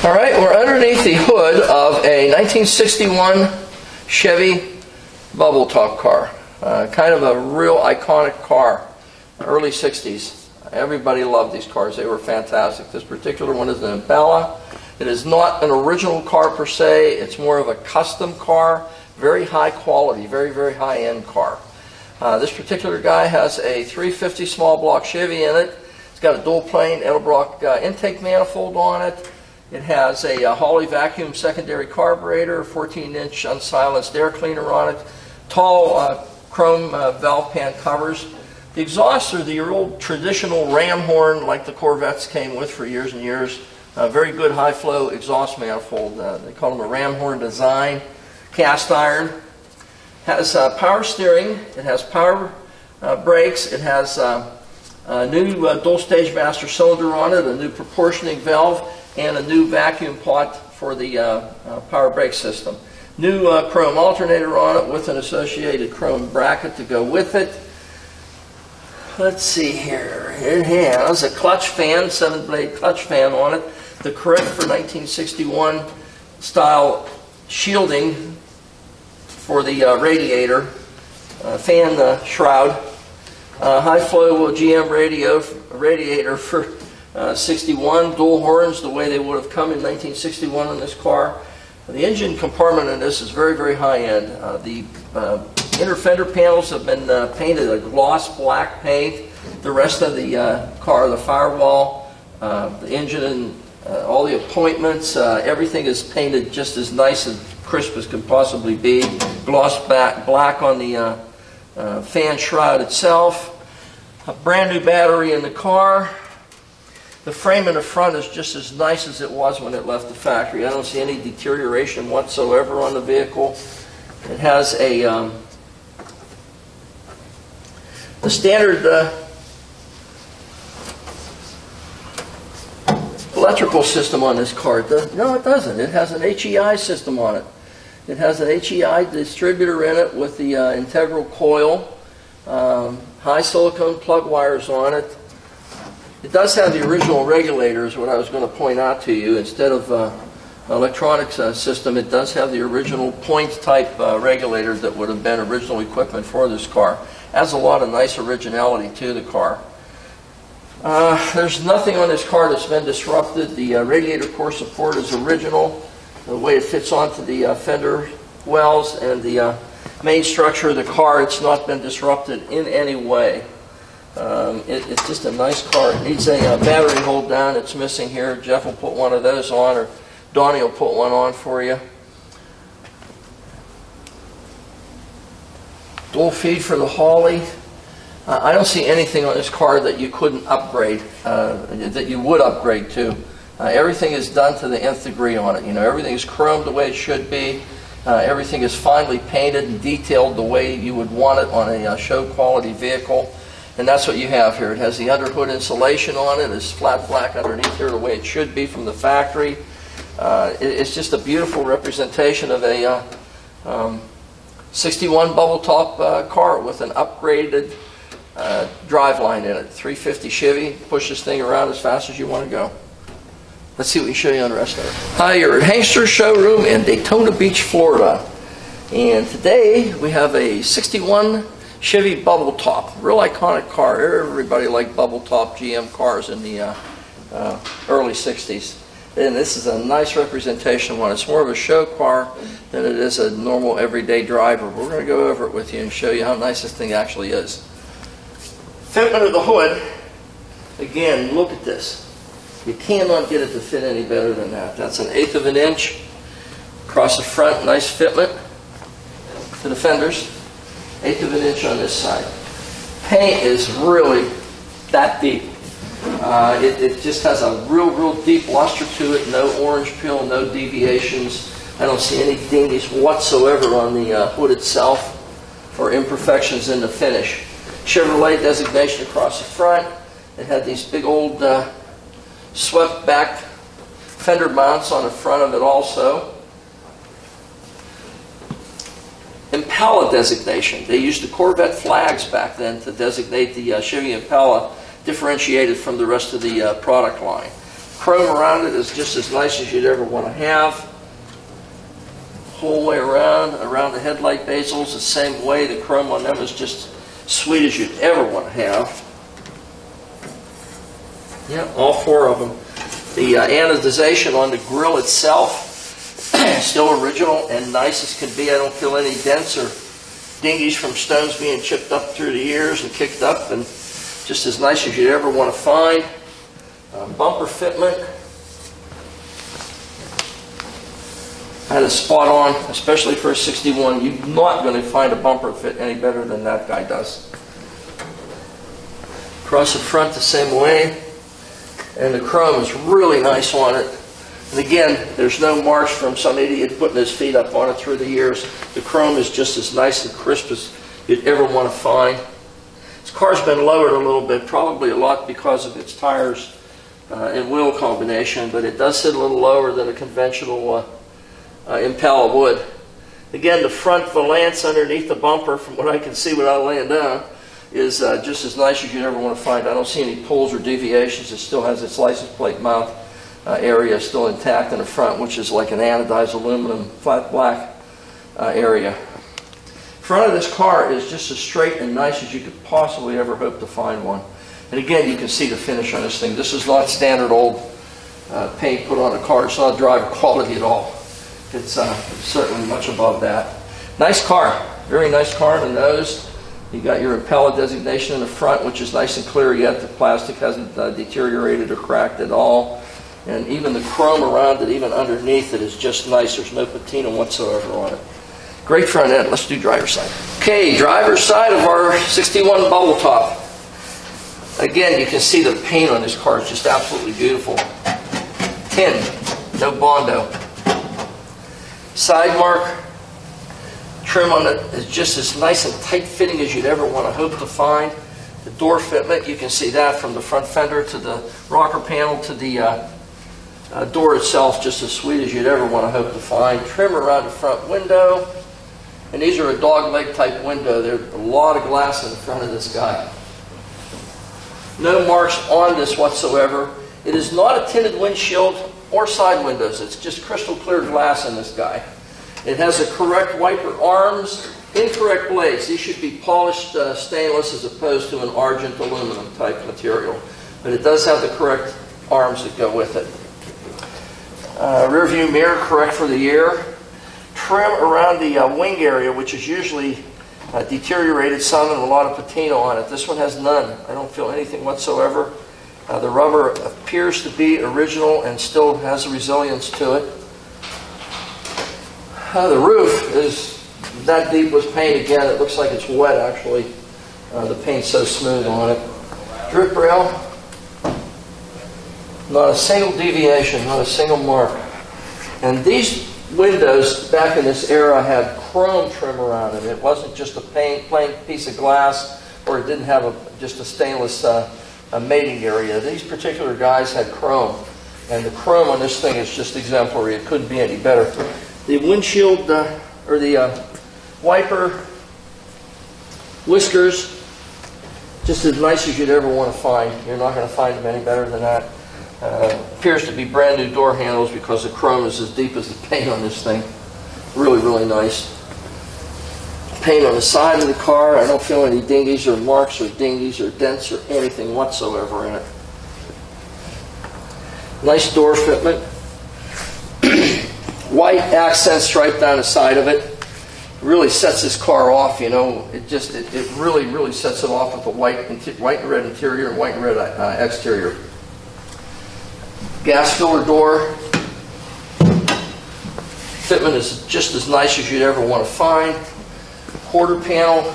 All right, we're underneath the hood of a 1961 Chevy bubble top car. Kind of a real iconic car, early 60s. Everybody loved these cars. They were fantastic. This particular one is an Impala. It is not an original car per se. It's more of a custom car, very high quality, very, very high-end car. This particular guy has a 350 small block Chevy in it. It's got a dual plane Edelbrock intake manifold on it. It has a Holley vacuum secondary carburetor, 14-inch unsilenced air cleaner on it, tall chrome valve pan covers. The exhausts are the old traditional ram horn like the Corvettes came with for years and years. Very good high flow exhaust manifold. They call them a ram horn design. Cast iron. Has power steering. It has power brakes. It has a new dual stage master cylinder on it, a new proportioning valve, and a new vacuum pot for the power brake system. New chrome alternator on it with an associated chrome bracket to go with it. Let's see here. It has a clutch fan, 7-blade clutch fan on it. The correct for 1961 style shielding for the radiator, fan shroud. High flow GM radiator for 61, dual horns the way they would have come in 1961 in this car. The engine compartment in this is very, very high end. The inner fender panels have been painted a gloss black paint. The rest of the car, the firewall, the engine, and all the appointments, everything is painted just as nice and crisp as can possibly be. Gloss black on the fan shroud itself. A brand new battery in the car. The frame in the front is just as nice as it was when it left the factory. I don't see any deterioration whatsoever on the vehicle. It has a the standard electrical system on this car. No, it doesn't. It has an HEI system on it. It has an HEI distributor in it with the integral coil, high silicone plug wires on it. It does have the original regulators, what I was going to point out to you. Instead of electronics system, it does have the original point type regulators that would have been original equipment for this car. Adds a lot of nice originality to the car. There's nothing on this car that's been disrupted. The radiator core support is original. The way it fits onto the fender wells and the main structure of the car, it's not been disrupted in any way. It's just a nice car. It needs a battery hold down. It's missing here. Jeff will put one of those on, or Donnie will put one on for you. Dual feed for the Holley. I don't see anything on this car that you couldn't upgrade, that you would upgrade to. Everything is done to the nth degree on it. You know, everything is chromed the way it should be. Everything is finely painted and detailed the way you would want it on a show quality vehicle. And that's what you have here. It has the underhood insulation on it. It's flat black underneath here the way it should be from the factory. It's just a beautiful representation of a 61 bubble top car with an upgraded driveline in it. 350 Chevy. Push this thing around as fast as you want to go. Let's see what we can show you on the rest of it. Hi, you're at Hankster's showroom in Daytona Beach, Florida. And today we have a 61 Chevy bubble top. Real iconic car. Everybody liked bubble top GM cars in the early 60s. And this is a nice representation one. It's more of a show car than it is a normal everyday driver. We're going to go over it with you and show you how nice this thing actually is. Fitment of the hood. Again, look at this. You cannot get it to fit any better than that. That's an 1/8 of an inch across the front. Nice fitment to the fenders. 1/8 of an inch on this side. Paint is really that deep. It just has a real deep luster to it. No orange peel, no deviations. I don't see any dingies whatsoever on the hood itself or imperfections in the finish. Chevrolet designation across the front. It had these big old swept back fender mounts on the front of it also. Impala designation. They used the Corvette flags back then to designate the Chevy Impala, differentiated from the rest of the product line. Chrome around it is just as nice as you'd ever want to have. Whole way around the headlight bezels, the same way. The chrome on them is just sweet as you'd ever want to have. Yeah, all four of them. The anodization on the grill itself, still original and nice as can be. I don't feel any dents or dingies from stones being chipped up through the years and kicked up, and just as nice as you'd ever want to find. Bumper fitment. That is spot on, especially for a 61. You're not going to find a bumper fit any better than that guy does. Across the front the same way. And the chrome is really nice on it. And again, there's no marks from some idiot putting his feet up on it through the years. The chrome is just as nice and crisp as you'd ever want to find. This car's been lowered a little bit, probably a lot because of its tires and wheel combination, but it does sit a little lower than a conventional Impala would. Again, the front valance underneath the bumper, from what I can see without laying down, is just as nice as you'd ever want to find. I don't see any pulls or deviations. It still has its license plate mount area still intact in the front, which is like an anodized aluminum flat black area. Front of this car is just as straight and nice as you could possibly ever hope to find one. And again, you can see the finish on this thing. This is not standard old paint put on a car. It's not driver quality at all. It's certainly much above that. Nice car. Very nice car in the nose. You got your Impala designation in the front, which is nice and clear yet. The plastic hasn't deteriorated or cracked at all. And even the chrome around it, even underneath it, is just nice. There's no patina whatsoever on it. Great front end. Let's do driver's side. Okay, driver's side of our 61 bubble top. Again, you can see the paint on this car is just absolutely beautiful. Tin, no Bondo. Side mark. Trim on it is just as nice and tight fitting as you'd ever want to hope to find. The door fitment, you can see that from the front fender to the rocker panel to the door itself, just as sweet as you'd ever want to hope to find. Trim around the front window, and these are a dog leg type window. There's a lot of glass in the front of this guy. No marks on this whatsoever. It is not a tinted windshield or side windows. It's just crystal clear glass in this guy. It has the correct wiper arms, incorrect blades. These should be polished stainless as opposed to an argent aluminum type material. But it does have the correct arms that go with it. Rear view mirror correct for the year. Trim around the wing area, which is usually deteriorated some and a lot of patina on it. This one has none. I don't feel anything whatsoever. The rubber appears to be original and still has a resilience to it. The roof is that deep with paint again. It looks like it's wet actually. The paint's so smooth on it. Drip rail. Not a single deviation, not a single mark. And these windows back in this era had chrome trim around it. It wasn't just a plain piece of glass, or it didn't have just a stainless mating area. These particular guys had chrome. And the chrome on this thing is just exemplary. It couldn't be any better. The windshield, or the wiper whiskers, just as nice as you'd ever want to find. You're not going to find them any better than that. Appears to be brand new door handles because the chrome is as deep as the paint on this thing. Really, really nice. Paint on the side of the car. I don't feel any dingies or marks or dingies or dents or anything whatsoever in it. Nice door fitment. White accent stripe down the side of it. Really sets this car off, you know. It really, really sets it off with the white and red interior and white and red exterior. Gas filler door. Fitment is just as nice as you'd ever want to find. Quarter panel.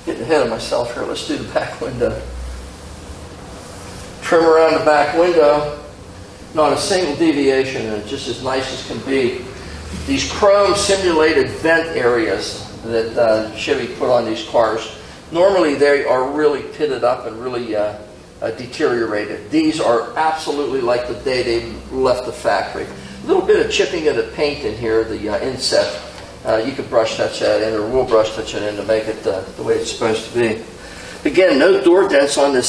Getting ahead of myself here. Let's do the back window. Trim around the back window. Not a single deviation, and it's just as nice as can be. These chrome simulated vent areas that Chevy put on these cars, normally they are really pitted up and really deteriorated. These are absolutely like the day they left the factory. A little bit of chipping of the paint in here, the inset. You could brush touch that in, or we'll brush touch it in to make it the way it's supposed to be. Again, no door dents on this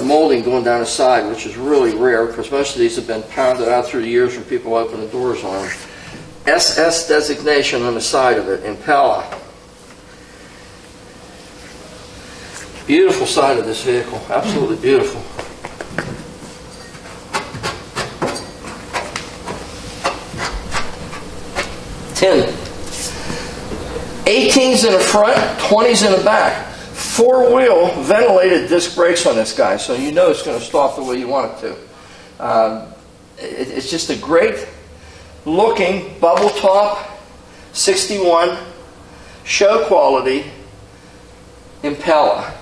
molding going down the side, which is really rare because most of these have been pounded out through the years when people open the doors on them. SS designation on the side of it, Impala. Beautiful side of this vehicle, absolutely beautiful. Tin. 18s in the front, 20s in the back. Four-wheel ventilated disc brakes on this guy, so you know it's going to stop the way you want it to. It's just a great looking bubble top 61 show quality Impala.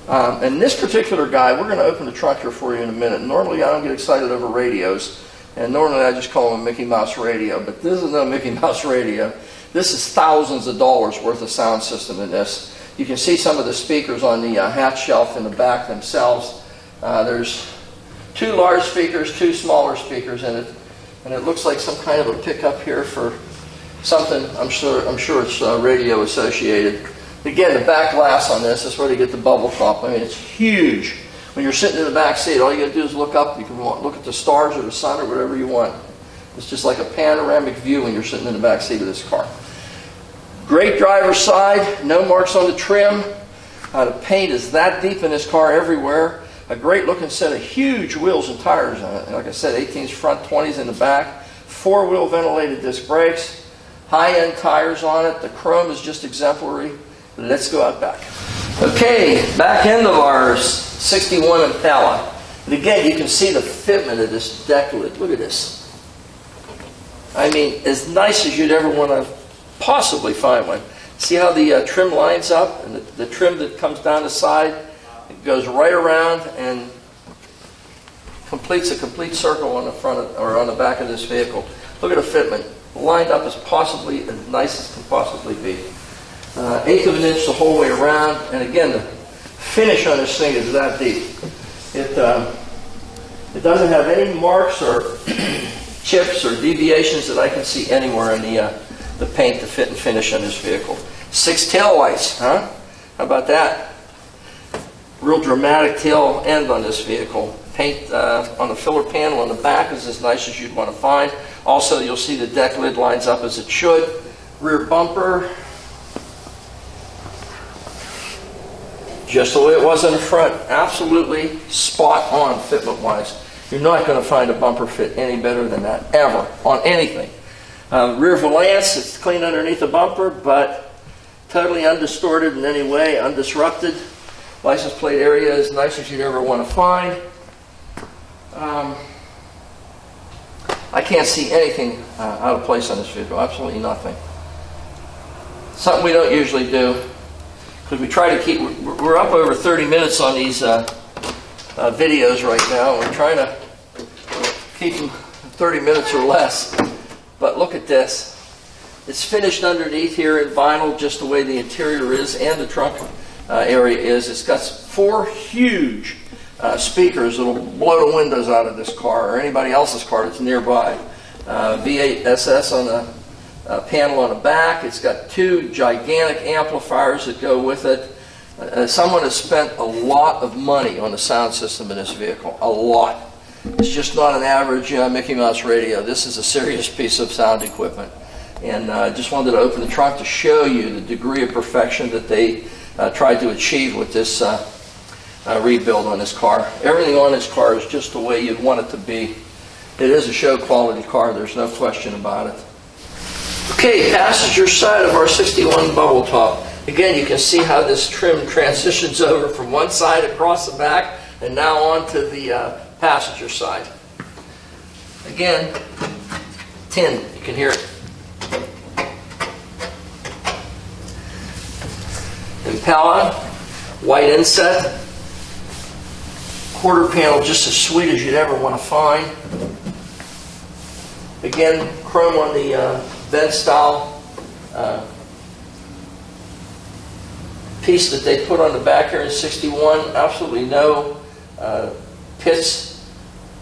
And this particular guy, we're going to open the trunk here for you in a minute. Normally I don't get excited over radios, and normally I just call them a Mickey Mouse radio, but this is no Mickey Mouse radio. This is thousands of dollars worth of sound system in this. You can see some of the speakers on the hatch shelf in the back themselves. There's two large speakers, two smaller speakers in it, and it looks like some kind of a pickup here for something. I'm sure it's radio associated. Again, the back glass on this is where they get the bubble top. I mean, it's huge. When you're sitting in the back seat, all you got to do is look up. You can look at the stars or the sun or whatever you want. It's just like a panoramic view when you're sitting in the back seat of this car. Great driver's side, no marks on the trim. The paint is that deep in this car everywhere. A great looking set of huge wheels and tires on it. Like I said, 18s front, 20s in the back. Four-wheel ventilated disc brakes. High-end tires on it. The chrome is just exemplary. Let's go out back. Okay, back end of our 61 Impala. And again, you can see the fitment of this deck lid. Look at this. I mean, as nice as you'd ever want to possibly find one. See how the trim lines up, and the trim that comes down the side, it goes right around and completes a complete circle on the front of, or on the back of this vehicle. Look at the fitment, lined up as possibly as nice as can possibly be. 1/8 of an inch the whole way around, and again, the finish on this thing is that deep. It doesn't have any marks or chips or deviations that I can see anywhere in the paint, the fit and finish on this vehicle. 6 tail lights, huh? How about that? Real dramatic tail end on this vehicle. Paint on the filler panel on the back is as nice as you'd want to find. Also, you'll see the deck lid lines up as it should. Rear bumper, just the way it was in the front. Absolutely spot on fitment-wise. You're not going to find a bumper fit any better than that, ever, on anything. Rear valance, it's clean underneath the bumper, but totally undistorted in any way, undisrupted. License plate area is nice as you'd ever want to find. I can't see anything out of place on this vehicle, absolutely nothing. Something we don't usually do, because we try to keep, we're up over 30 minutes on these videos right now. We're trying to keep them 30 minutes or less. But look at this. It's finished underneath here in vinyl, just the way the interior is and the trunk area is. It's got 4 huge speakers that will blow the windows out of this car or anybody else's car that's nearby. V8 SS on the panel on the back. It's got 2 gigantic amplifiers that go with it. Someone has spent a lot of money on the sound system in this vehicle. A lot. It's just not an average Mickey Mouse radio. This is a serious piece of sound equipment. And I just wanted to open the trunk to show you the degree of perfection that they tried to achieve with this rebuild on this car. Everything on this car is just the way you'd want it to be. It is a show quality car, there's no question about it. Okay, passenger side of our 61 bubble top. Again, you can see how this trim transitions over from one side across the back and now onto the passenger side. Again, tin, you can hear it. Impala, white inset, quarter panel just as sweet as you'd ever want to find. Again, chrome on the vent style piece that they put on the back here in 61. Absolutely no pits,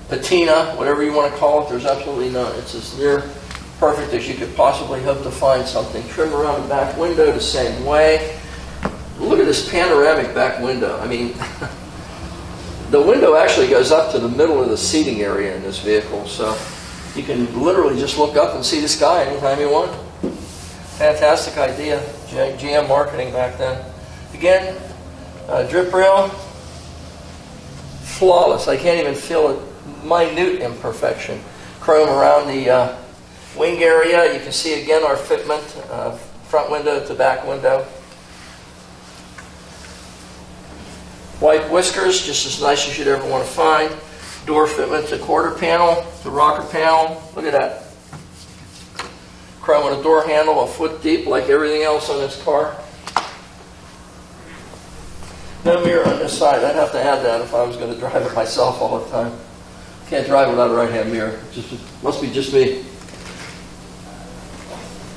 patina, whatever you want to call it. There's absolutely none. It's as near perfect as you could possibly hope to find something. Trim around the back window the same way. Look at this panoramic back window. I mean, The window actually goes up to the middle of the seating area in this vehicle, so you can literally just look up and see the sky anytime you want. Fantastic idea, GM marketing back then. Again, drip rail, flawless. I can't even feel a minute imperfection. Chrome around the wing area. You can see again our fitment, front window to back window. White whiskers, just as nice as you'd ever want to find. Door fitment to quarter panel, to rocker panel. Look at that. Chrome on a door handle, a foot deep like everything else on this car. No mirror on this side. I'd have to add that if I was going to drive it myself all the time. Can't drive without a right-hand mirror. Must be just me.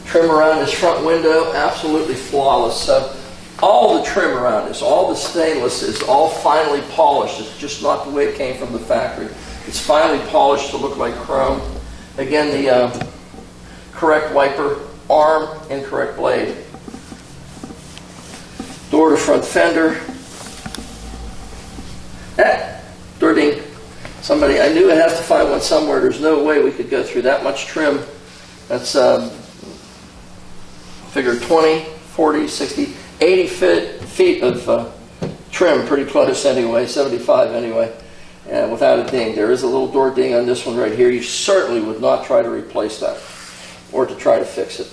Trim around this front window, absolutely flawless. So all the trim around this, all the stainless is all finely polished. It's just not the way it came from the factory. It's finely polished to look like chrome. Again, the correct wiper arm, incorrect blade. Door to front fender. Door ding. Somebody, I knew I'd have to find one somewhere. There's no way we could go through that much trim. That's figure 20, 40, 60, 80 feet of trim, pretty close anyway, 75 anyway, and without a ding. There is a little door ding on this one right here. You certainly would not try to replace that or to try to fix it.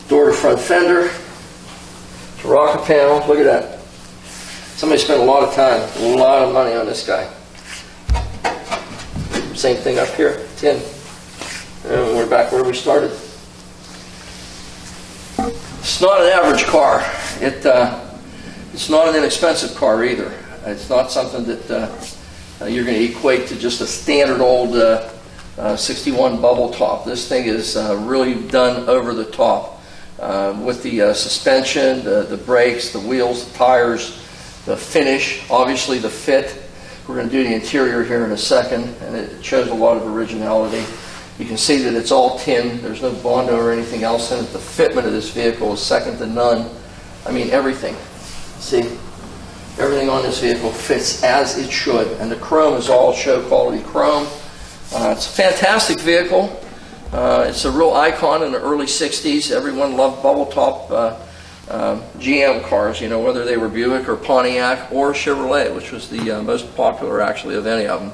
Door to front fender, to rocker panel. Look at that. Somebody spent a lot of time, a lot of money on this guy. Same thing up here, tin. And we're back where we started. It's not an average car. It's not an inexpensive car either. It's not something that you're going to equate to just a standard old 61 bubble top. This thing is really done over the top with the suspension, the brakes, the wheels, the tires, the finish, obviously the fit. We're going to do the interior here in a second, and it shows a lot of originality. You can see that it's all tin. There's no Bondo or anything else in it. The fitment of this vehicle is second to none. I mean, everything. See? Everything on this vehicle fits as it should. And the chrome is all show quality chrome. It's a fantastic vehicle. It's a real icon in the early 60s. Everyone loved bubble top GM cars, you know, whether they were Buick or Pontiac or Chevrolet, which was the most popular actually of any of them.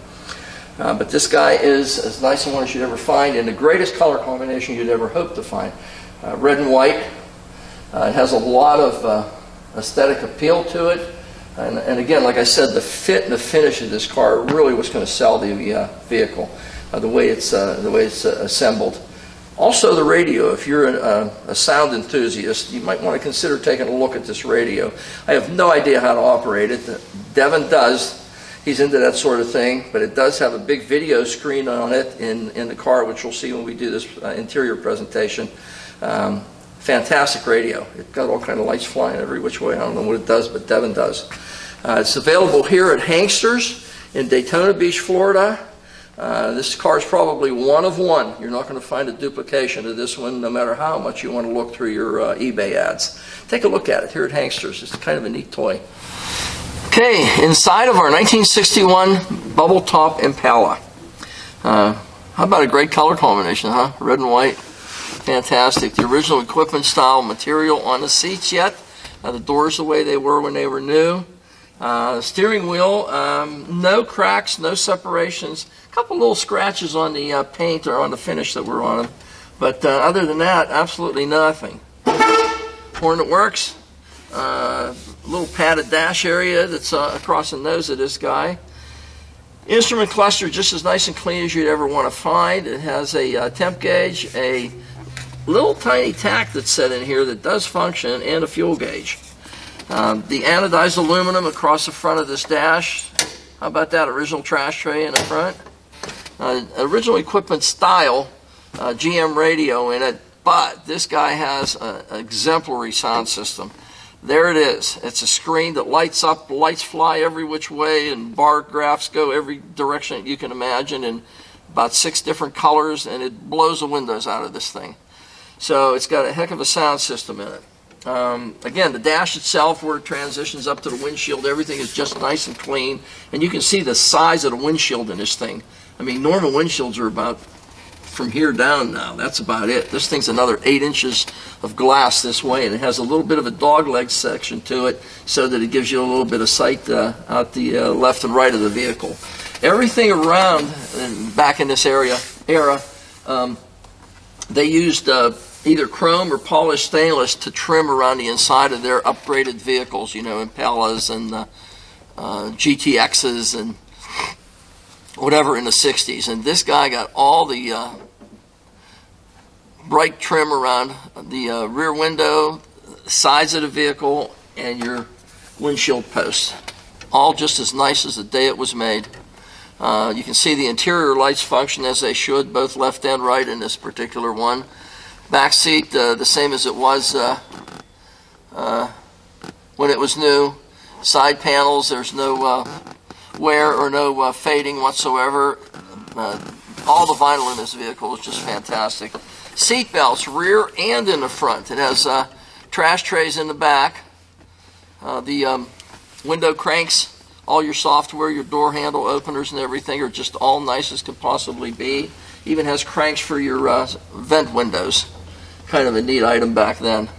But this guy is as nice a one as you'd ever find, in the greatest color combination you'd ever hope to find. Red and white. It has a lot of aesthetic appeal to it. And again, like I said, the fit and the finish of this car really was going to sell the vehicle, the way it's assembled. Also the radio. If you're a sound enthusiast, you might want to consider taking a look at this radio. I have no idea how to operate it. Devin does. He's into that sort of thing, but it does have a big video screen on it in the car, which we'll see when we do this interior presentation. Fantastic radio. It's got all kind of lights flying every which way. I don't know what it does, but Devin does. It's available here at Hanksters in Daytona Beach, Florida. This car is probably one of one. You're not going to find a duplication of this one, no matter how much you want to look through your eBay ads. Take a look at it here at Hanksters. It's kind of a neat toy. Okay, inside of our 1961 bubble top Impala. How about a great color combination, huh? Red and white. Fantastic. The original equipment style material on the seats yet. The doors the way they were when they were new. Steering wheel, no cracks, no separations. A couple little scratches on the paint or on the finish that were on them. But other than that, absolutely nothing. Horn that works. Little padded dash area that's across the nose of this guy. Instrument cluster just as nice and clean as you'd ever want to find. It has a temp gauge, a little tiny tack that's set in here that does function, and a fuel gauge. The anodized aluminum across the front of this dash. How about that? Original trash tray in the front. Original equipment style GM radio in it, but this guy has an exemplary sound system. There it is. It's a screen that lights up, lights fly every which way, and bar graphs go every direction you can imagine in about 6 different colors, and it blows the windows out of this thing. So it's got a heck of a sound system in it. Again, the dash itself, where it transitions up to the windshield, everything is just nice and clean. And you can see the size of the windshield in this thing. I mean, normal windshields are about from here down now. That's about it. This thing's another 8 inches of glass this way, and it has a little bit of a dogleg section to it so that it gives you a little bit of sight out the left and right of the vehicle. Everything around, back in this era, they used either chrome or polished stainless to trim around the inside of their upgraded vehicles, you know, Impalas and GTXs and whatever in the 60s. And this guy got all the bright trim around the rear window, sides of the vehicle, and your windshield posts. All just as nice as the day it was made. You can see the interior lights function as they should, both left and right in this particular one. Back seat, the same as it was when it was new. Side panels, there's no wear or no fading whatsoever. All the vinyl in this vehicle is just fantastic. Seat belts, rear and in the front. It has trash trays in the back. The window cranks, all your software, your door handle openers and everything are just all nice as can possibly be. Even has cranks for your vent windows. Kind of a neat item back then.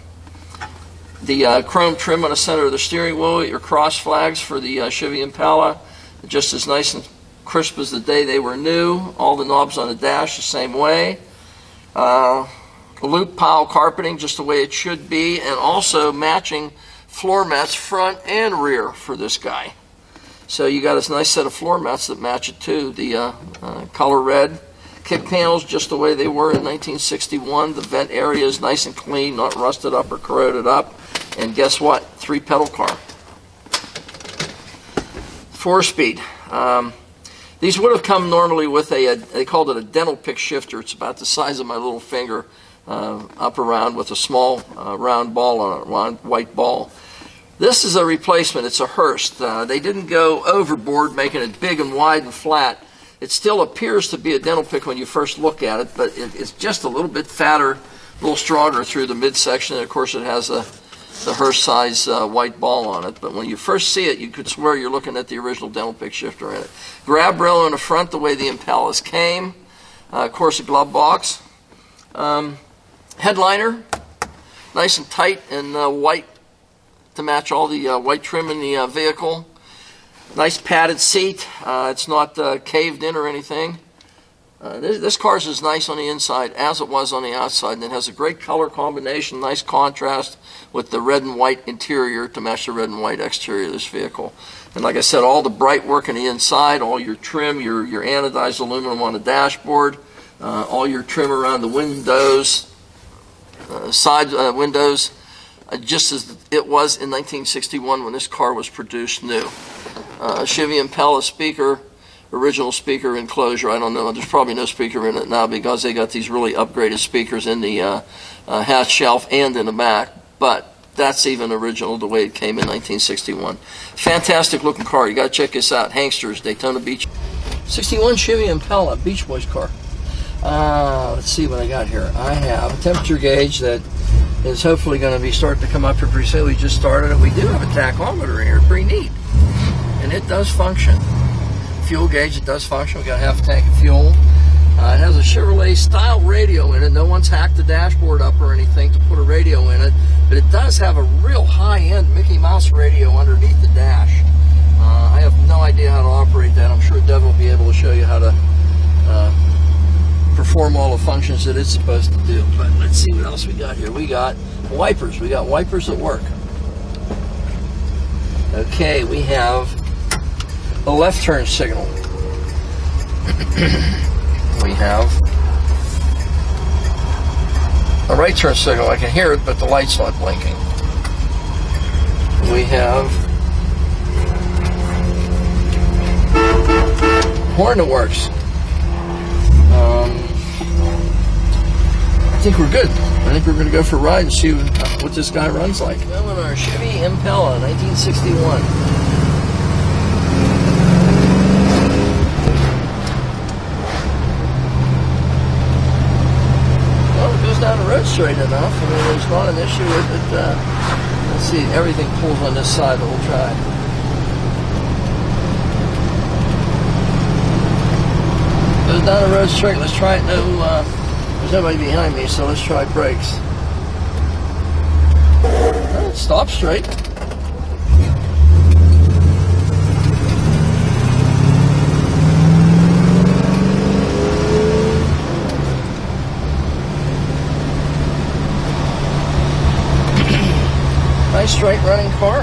The chrome trim on the center of the steering wheel, your cross flags for the Chevy Impala, just as nice and crisp as the day they were new. All the knobs on the dash the same way. Loop pile carpeting just the way it should be, and also matching floor mats front and rear for this guy. So you got a nice set of floor mats that match it too. The color red. Kick panels just the way they were in 1961. The vent area is nice and clean, not rusted up or corroded up. And guess what? 3-pedal car. 4-speed. These would have come normally with they called it a dental pick shifter. It's about the size of my little finger, up around with a small round ball on it, round white ball. This is a replacement. It's a Hurst. They didn't go overboard making it big and wide and flat. It still appears to be a dental pick when you first look at it, but it's just a little bit fatter, a little stronger through the midsection. And of course, it has the Hurst size white ball on it. But when you first see it, you could swear you're looking at the original dental pick shifter in it. Grab rail in the front the way the Impalas came. Of course, a glove box. Headliner, nice and tight and white to match all the white trim in the vehicle. Nice padded seat. It's not caved in or anything. This car's as nice on the inside as it was on the outside, and it has a great color combination, nice contrast with the red and white interior to match the red and white exterior of this vehicle. And like I said, all the bright work on the inside, all your trim, your anodized aluminum on the dashboard, all your trim around the windows, side windows, just as it was in 1961 when this car was produced new. Chevy Impala speaker, original speaker enclosure. I don't know, there's probably no speaker in it now because they got these really upgraded speakers in the hatch shelf and in the back, but that's even original the way it came in 1961. Fantastic looking car. You got to check this out. Hanksters, Daytona Beach. 61 Chevy Impala, Beach Boys car. Let's see what I got here. I have a temperature gauge that is hopefully going to be starting to come up for pre-sale. We just started it. We do have a tachometer in here. Pretty neat. And it does function. Fuel gauge, it does function. We got half a tank of fuel. It has a Chevrolet style radio in it. No one's hacked the dashboard up or anything to put a radio in it, but it does have a real high-end Mickey Mouse radio underneath the dash. I have no idea how to operate that. I'm sure Dev will be able to show you how to perform all the functions that it's supposed to do. But let's see what else we got here. We got wipers. We got wipers at work. Okay, we have a left turn signal. We have a right turn signal. I can hear it, but the light's not blinking. We have horn that works. I think we're good. I think we're going to go for a ride and see what this guy runs like. Well, in our Chevy Impala, 1961. Well, it goes down the road straight enough. I mean, there's not an issue with it Let's see, everything pulls on this side, but we'll try. Goes down the road straight. Let's try it. No, there's nobody behind me, so let's try brakes. Stop straight. Nice straight running car.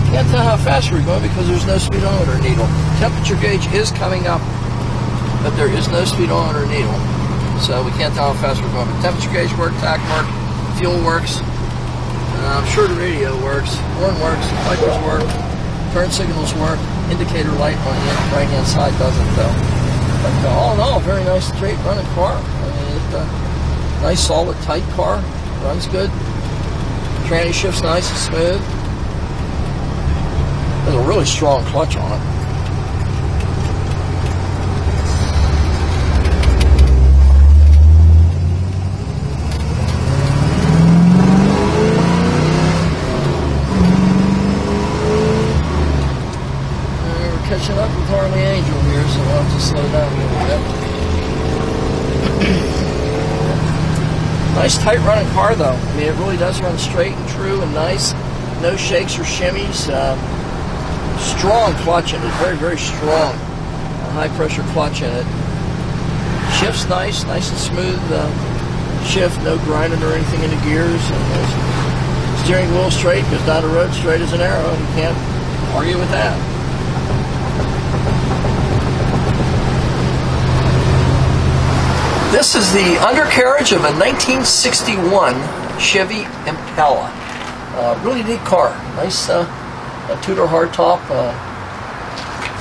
Can't tell how fast we're going because there's no speedometer needle. Temperature gauge is coming up, but there is no speedometer needle, so we can't tell how fast we're going. But temperature gauge works, tach works, fuel works. I'm sure the radio works, horn works, wipers work, turn signals work. Indicator light on the right-hand side doesn't though. But all in all, very nice straight running car. I mean, it's a nice, solid, tight car. Runs good. Tranny shift's nice and smooth. There's a really strong clutch on it. Catching up with Harley Angel here, so we'll have to slow down a little bit. Nice tight running car though. I mean, it really does run straight and true and nice. No shakes or shimmies. Strong clutch in it, very, very strong. High pressure clutch in it. Shift's nice and smooth shift, no grinding or anything in the gears. And steering wheel straight, goes down the road straight as an arrow. You can't argue with that. This is the undercarriage of a 1961 Chevy Impala. Really neat car. Nice Tudor hardtop.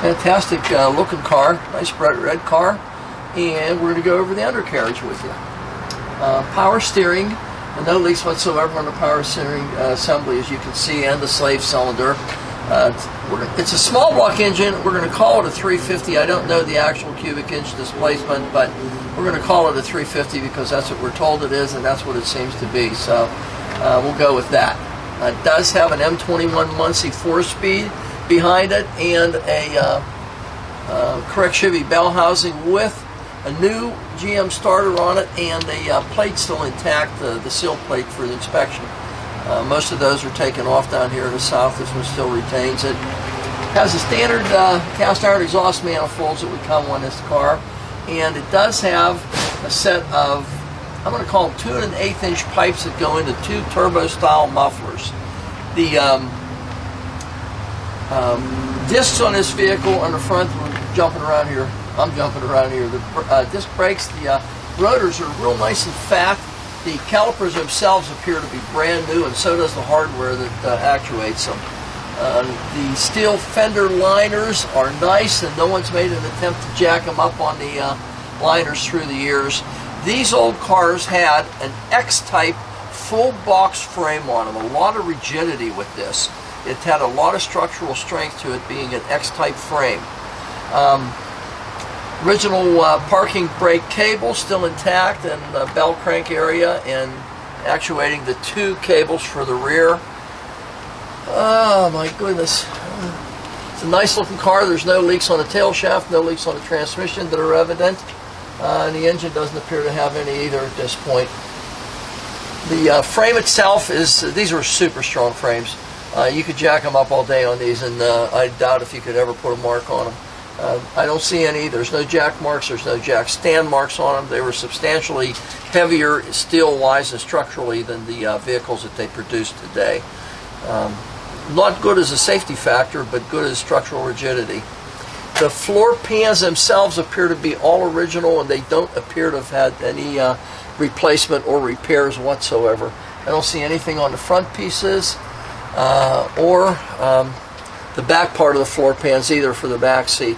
Fantastic looking car. Nice bright red car. And we're going to go over the undercarriage with you. Power steering. And no leaks whatsoever on the power steering assembly, as you can see, and the slave cylinder. It's a small block engine. We're going to call it a 350. I don't know the actual cubic inch displacement, but we're going to call it a 350 because that's what we're told it is, and that's what it seems to be. So we'll go with that. It does have an M21 Muncie 4-speed behind it, and a correct Chevy bell housing with a new GM starter on it, and a plate still intact, the seal plate for the inspection. Most of those are taken off down here in the south. This one still retains it. Has the standard cast iron exhaust manifolds that would come on this car, and it does have a set of, I'm going to call them 2 1/8 inch pipes that go into 2 turbo style mufflers. The discs on this vehicle on the front, we're jumping around here. I'm jumping around here. The disc brakes, the rotors are real nice and fat. The calipers themselves appear to be brand new, and so does the hardware that actuates them. The steel fender liners are nice, and no one's made an attempt to jack them up on the liners through the years. These old cars had an X-type full box frame on them, a lot of rigidity with this. It had a lot of structural strength to it being an X-type frame. Original parking brake cable still intact, and the bell crank area, and actuating the 2 cables for the rear. Oh my goodness. It's a nice looking car. There's no leaks on the tail shaft, no leaks on the transmission that are evident. And the engine doesn't appear to have any either at this point. The frame itself is, these are super strong frames. You could jack them up all day on these, and I doubt if you could ever put a mark on them. I don't see any. There's no jack marks. There's no jack stand marks on them. They were substantially heavier steel-wise and structurally than the vehicles that they produce today. Not good as a safety factor, but good as structural rigidity. The floor pans themselves appear to be all original, and they don't appear to have had any replacement or repairs whatsoever. I don't see anything on the front pieces or the back part of the floor pans either for the back seat.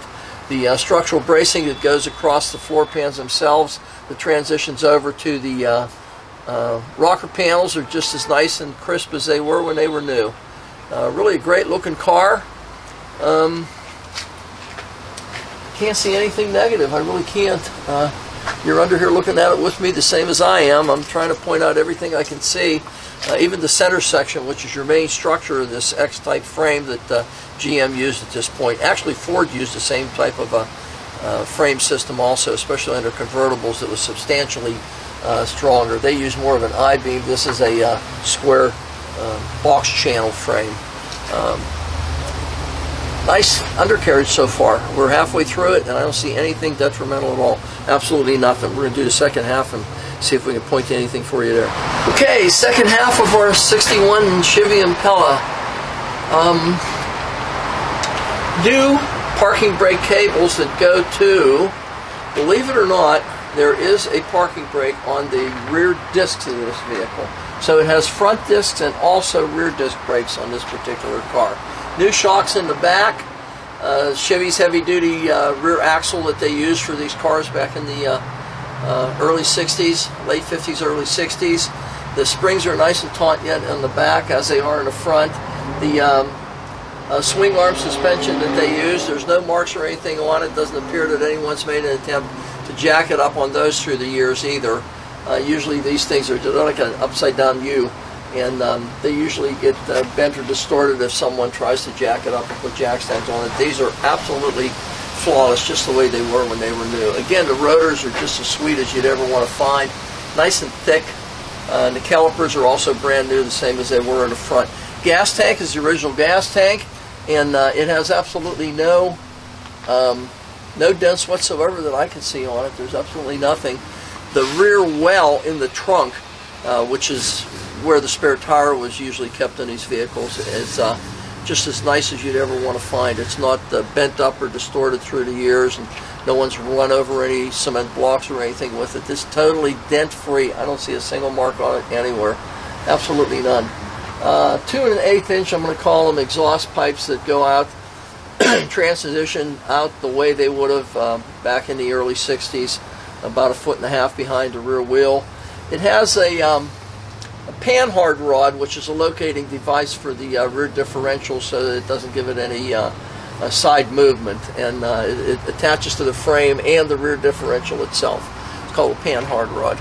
The structural bracing that goes across the floor pans themselves, the transitions over to the rocker panels are just as nice and crisp as they were when they were new. Really a great looking car. can't see anything negative. I really can't. You're under here looking at it with me the same as I am. I'm trying to point out everything I can see. Even the center section, which is your main structure of this X-type frame that GM used at this point. Actually, Ford used the same type of frame system also, especially under convertibles. It was substantially stronger. They used more of an I-beam. This is a square box channel frame. Nice undercarriage so far. We're halfway through it, and I don't see anything detrimental at all. Absolutely nothing. We're going to do the second half and see if we can point to anything for you there. Okay, second half of our 61 Chevy Impala. New parking brake cables that go to, believe it or not, there is a parking brake on the rear discs of this vehicle. So it has front discs and also rear disc brakes on this particular car. New shocks in the back. Chevy's heavy-duty rear axle that they used for these cars back in the early 60s, late 50s, early 60s. The springs are nice and taut yet on the back as they are in the front. The swing arm suspension that they use, there's no marks or anything on it. Doesn't appear that anyone's made an attempt to jack it up on those through the years either. Usually these things are like an upside-down U, and they usually get bent or distorted if someone tries to jack it up and put jack stands on it. These are absolutely flawless, just the way they were when they were new. Again, the rotors are just as sweet as you'd ever want to find. Nice and thick. And the calipers are also brand new, the same as they were in the front. Gas tank is the original gas tank, and it has absolutely no dents whatsoever that I can see on it. There's absolutely nothing. The rear well in the trunk, which is where the spare tire was usually kept in these vehicles, is just as nice as you'd ever want to find. It's not bent up or distorted through the years, and no one's run over any cement blocks or anything with it. This is totally dent-free. I don't see a single mark on it anywhere. Absolutely none. 2 1/8 inch, I'm going to call them, exhaust pipes that go out, transition out the way they would have back in the early 60s, about 1.5 feet behind the rear wheel. It has a panhard rod, which is a locating device for the rear differential so that it doesn't give it any side movement, and it attaches to the frame and the rear differential itself. It's called a panhard rod.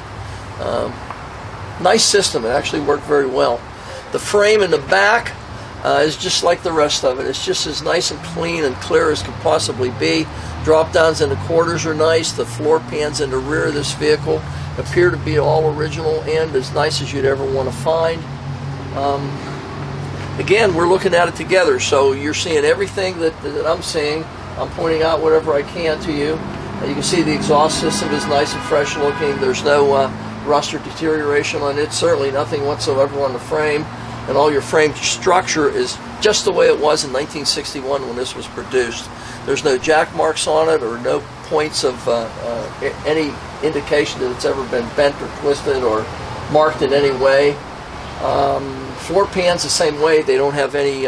Nice system. It actually worked very well. The frame in the back is just like the rest of it. It's just as nice and clean and clear as could possibly be. Drop downs in the quarters are nice. The floor pans in the rear of this vehicle appear to be all original and as nice as you'd ever want to find. Again, we're looking at it together, so you're seeing everything that I'm seeing. I'm pointing out whatever I can to you. You can see the exhaust system is nice and fresh looking. There's no rust or deterioration on it, certainly nothing whatsoever on the frame, and all your frame structure is just the way it was in 1961 when this was produced. There's no jack marks on it or no points of any indication that it's ever been bent or twisted or marked in any way. Floor pans the same way. They don't have any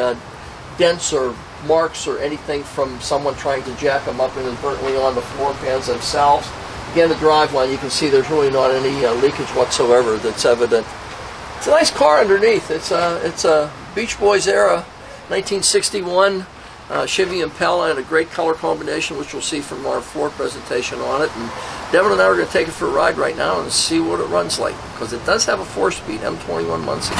dents or marks or anything from someone trying to jack them up inadvertently on the floor pans themselves. Again, the driveline, you can see there's really not any leakage whatsoever that's evident. It's a nice car underneath. It's a Beach Boys era, 1961 Chevy Impala, in a great color combination, which we'll see from our floor presentation on it. And Devin and I are going to take it for a ride right now and see what it runs like, because it does have a 4-speed M21 Muncie.